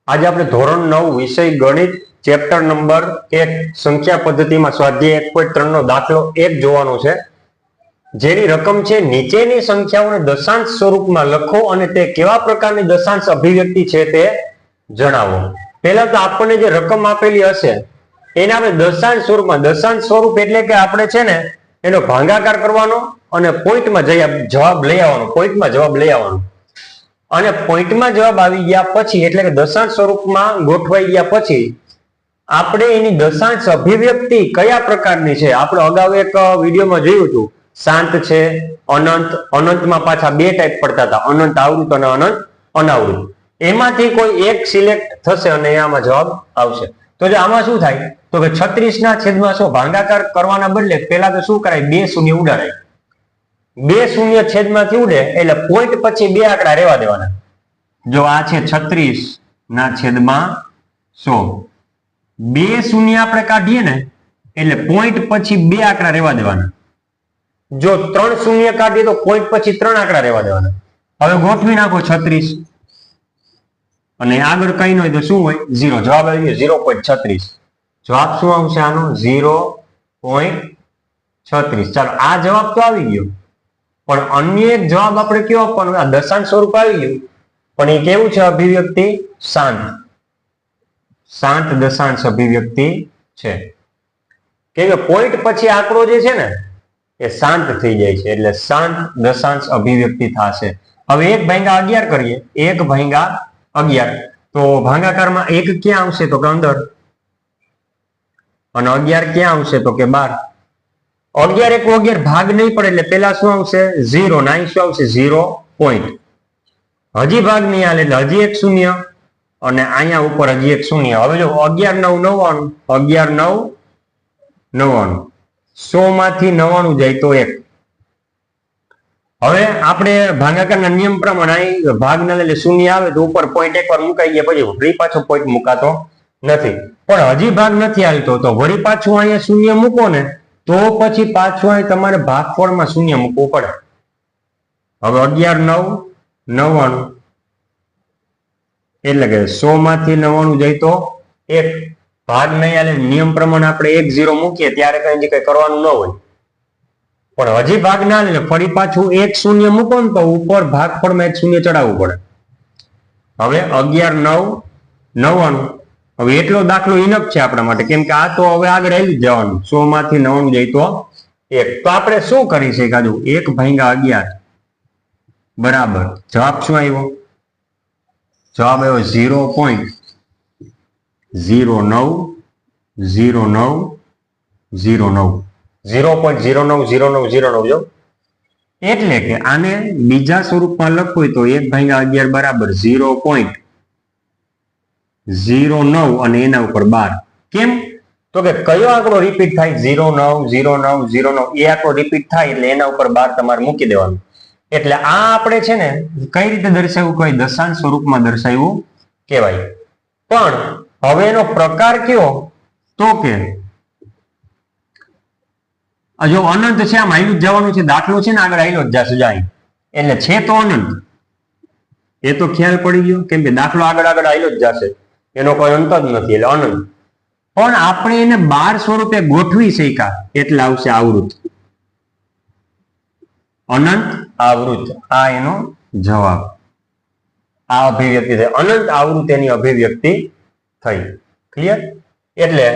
આજે આપણે ધોરણ 9 વિષય ગણિત ચેપ્ટર નંબર 1 સંખ્યા પદ્ધતિમાં સ્વાધ્યાય 1.3 નો દાખલો 1 જોવાનો છે, જેની રકમ છે નીચેની સંખ્યાઓને દશાંશ સ્વરૂપમાં લખો અને તે કેવા પ્રકારની દશાંશ અભિવ્યક્તિ છે તે જણાવો। પહેલા તો આપણને જે રકમ આપેલી હશે એને આપણે દશાંશ સ્વરૂપમાં, દશાંશ સ્વરૂપ એટલે કે આપણે છે ને એનો ભાગાકાર કરવાનો અને પોઈન્ટમાં જવાબ લઈ આવવાનો, પોઈન્ટમાં જવાબ લઈ આવવાનો અને પોઈન્ટમાં જવાબ આવી ગયા પછી એટલે કે દશાંશ સ્વરૂપમાં ગોઠવાઈ ગયા પછી આપણે એની દશાંશ અભિવ્યક્તિ કયા પ્રકારની છે આપણે અગાઉ એક વિડીયોમાં જોયું હતું। શાંત છે, અનંત, અનંતમાં પાછા બે ટાઈપ પડતા હતા, અનંત આવૃત અને અનંત અનાવૃત। એમાંથી કોઈ એક સિલેક્ટ થશે અને આમાં જવાબ આવશે। તો જો આમાં શું થાય તો કે 36 ના છેદમાં 100 ભાગાકાર કરવાના બદલે પહેલા તો શું કરાય, બે શૂન્ય ઉડાડાય, બે શૂન્ય છેદમાંથી ઉડે એટલે પોઈન્ટ પછી બે આંકડા રહેવા દેવાના। જો આ છે 36 ના છેદમાં 100, બે શૂન્ય આપણે કાઢીએ ને એટલે પોઈન્ટ પછી બે આંકડા રહેવા દેવાના। જો ત્રણ શૂન્ય કાઢીએ તો પોઈન્ટ પછી ત્રણ આંકડા રહેવા દેવાના। હવે ગોઠવી નાખો 36 અને આગળ કઈ ન હોય તો શું હોય, 0। જવાબ આવી ગયો 0.36। જવાબ શું આવશે આનો, 0.36। ચાલો આ જવાબ તો આવી ગયો, પણ અન્ય એક જવાબ આપણે કયો આપવાનો, આ દશાંશ સ્વરૂપ આવી ગયું પણ એ કેવું છે અભિવ્યક્તિ, શાંત, શાંત દશાંશ અભિવ્યક્તિ છે। કેમ કે પોઈન્ટ પછી આંકડો જે છે ને એ શાંત થઈ જાય છે એટલે શાંત દશાંશ અભિવ્યક્તિ થશે। હવે 1/11 કરીએ, 1/11 તો ભાગાકારમાં 1 ક્યાં આવશે તો કે અંદર અને 11 ક્યાં આવશે તો કે 12। 11 * 11 ભાગ નહીં પડે એટલે પેલા શું આવશે 0 ને અહીં શું આવશે 0 પોઈન્ટ, હજી ભાગ નહીં હાલે એટલે હજી એક શૂન્ય અને અહીંયા ઉપર હજી એક શૂન્ય। હવે જો 11 9 99, 11 9 99, 100 માંથી 99 જાય તો 1। હવે આપણે ભાગાકારના નિયમ પ્રમાણે અહીં ભાગ ના એટલે શૂન્ય આવે તો ઉપર પોઈન્ટ એકવાર મુકાઈ ગયા પછી વળી પાછો પોઈન્ટ મુકાતો નથી, પણ હજી ભાગ નથી હાલતો તો વળી પાછું અહીંયા શૂન્ય મૂકો ને તો પછી પાછું અહીં તમારે ભાગફળમાં શૂન્ય મૂકવું પડે। હવે 11 9 99 એટલે કે 100 માંથી 99 જાય તો 1, ભાગ નહીં હાલે નિયમ પ્રમાણે આપણે 1 0 મૂકીએ ત્યારે કઈ કરવાનું ન હોય, પણ હજી ભાગ ના લે ફરી પાછું એક શૂન્ય મૂકો ને તો ઉપર ભાગફળમાં એક શૂન્ય ચડાવવું પડે। હવે 11 9 99, હવે એટલો દાખલો ઇનફ છે આપણા માટે, કેમ કે આ તો હવે આગળ આવી જવાનું, 100 માંથી 99 જાય તો 1। તો આપણે શું કરી શકીએ, 1/11 બરાબર જવાબ શું આવ્યો, જવાબ આવ્યો 0.090909, 0.090909। જો એટલે કે આને બીજા સ્વરૂપમાં લખવું હોય તો 1/11 બરાબર 0.09 અને એના ઉપર 12। કેમ તો કે કયો આંકડો રિપીટ થાય, 090909, એ આંકડો રિપીટ થાય એટલે એના ઉપર 12 તમારે મૂકી દેવાનું। એટલે આ આપણે છે ને કઈ રીતે દર્શાવ્યું, કઈ દશાંશ સ્વરૂપમાં દર્શાવ્યું કહેવાય। પણ હવે એનો પ્રકાર કયો તો કે જો અનંત છે, આમ હાલ્યું જ જવાનું છે, દાખલો છે ને આગળ હાલ્યો જ જશે જાય એટલે છે તો અનંત, એ તો ખ્યાલ પડી ગયો, કેમ કે દાખલો આગળ હાલ્યો જ જશે, એનો કોઈ અંત જ નથી એટલે અનંત। પણ આપણે એને 12 સ્વરૂપે ગોઠવી શક્યા એટલે આવશે આવૃત, અનંત આવૃત, આ એનો જવાબ, આ અભિવ્યક્તિ થઈ અનંત આવૃત એની અભિવ્યક્તિ થઈ। ક્લિયર? એટલે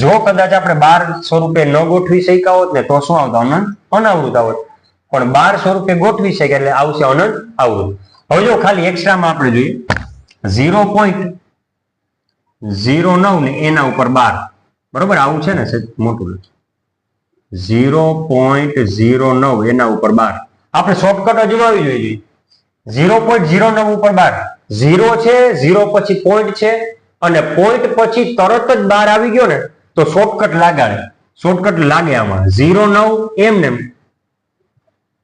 જો કદાચ આપણે 12 સ્વરૂપે ન ગોઠવી શક્યા હોત ને તો શું આવત, અનંત અનાવૃત આવત, પણ 12 સ્વરૂપે ગોઠવી શકે એટલે આવશે અનંત આવૃત। હવે જો ખાલી એક્સ્ટ્રામાં આપણે જોઈએ 0.09 ને એના ઉપર 12 બરોબર, આવું છે ને મોટું 0.09 એના ઉપર 12, આપણે શોર્ટકટ અજમાવી જોઈએ 0.09 ઉપર 12, 0 છે, 0 પછી પોઈન્ટ છે અને પોઈન્ટ પછી તરત જ 12 આવી ગયો ને તો શોર્ટકટ લાગે, શોર્ટકટ લાગે આમાં 0.9 એમ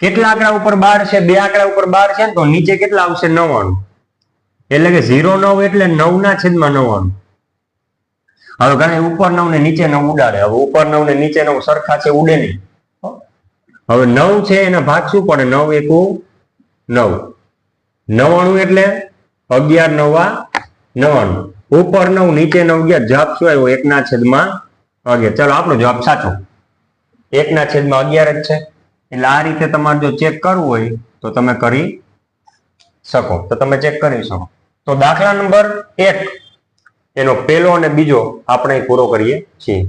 કેટલા આંકડા ઉપર 12 છે, બે આંકડા ઉપર 12 છે ને તો નીચે કેટલા આવશે 99, એટલે કે 0.9 એટલે 9 ના છેદમાં 99। હવે ઘણા ઉપર 9 ને નીચે 9 ઉડાડે, હવે ઉપર 9 ને નીચે 9 સરખા છે, ઉડે નહીં। હવે 9 છે એના ભાગ શું પડે, 9 * 1 = 9, 99 એટલે 11 9 9 ઉપર 9 નીચે 9 ગયા, જવાબ શું આવ્યો? 1/11. ચાલો આપણો જવાબ સાચો, 1/11 જ છે. એટલે આ રીતે તમારે જો ચેક કરવું હોય તો તમે કરી શકો, તો તમે ચેક કરી શકો. તો દાખલા નંબર 1 એનો પહેલો અને બીજો આપણે પૂરો કરીએ છીએ.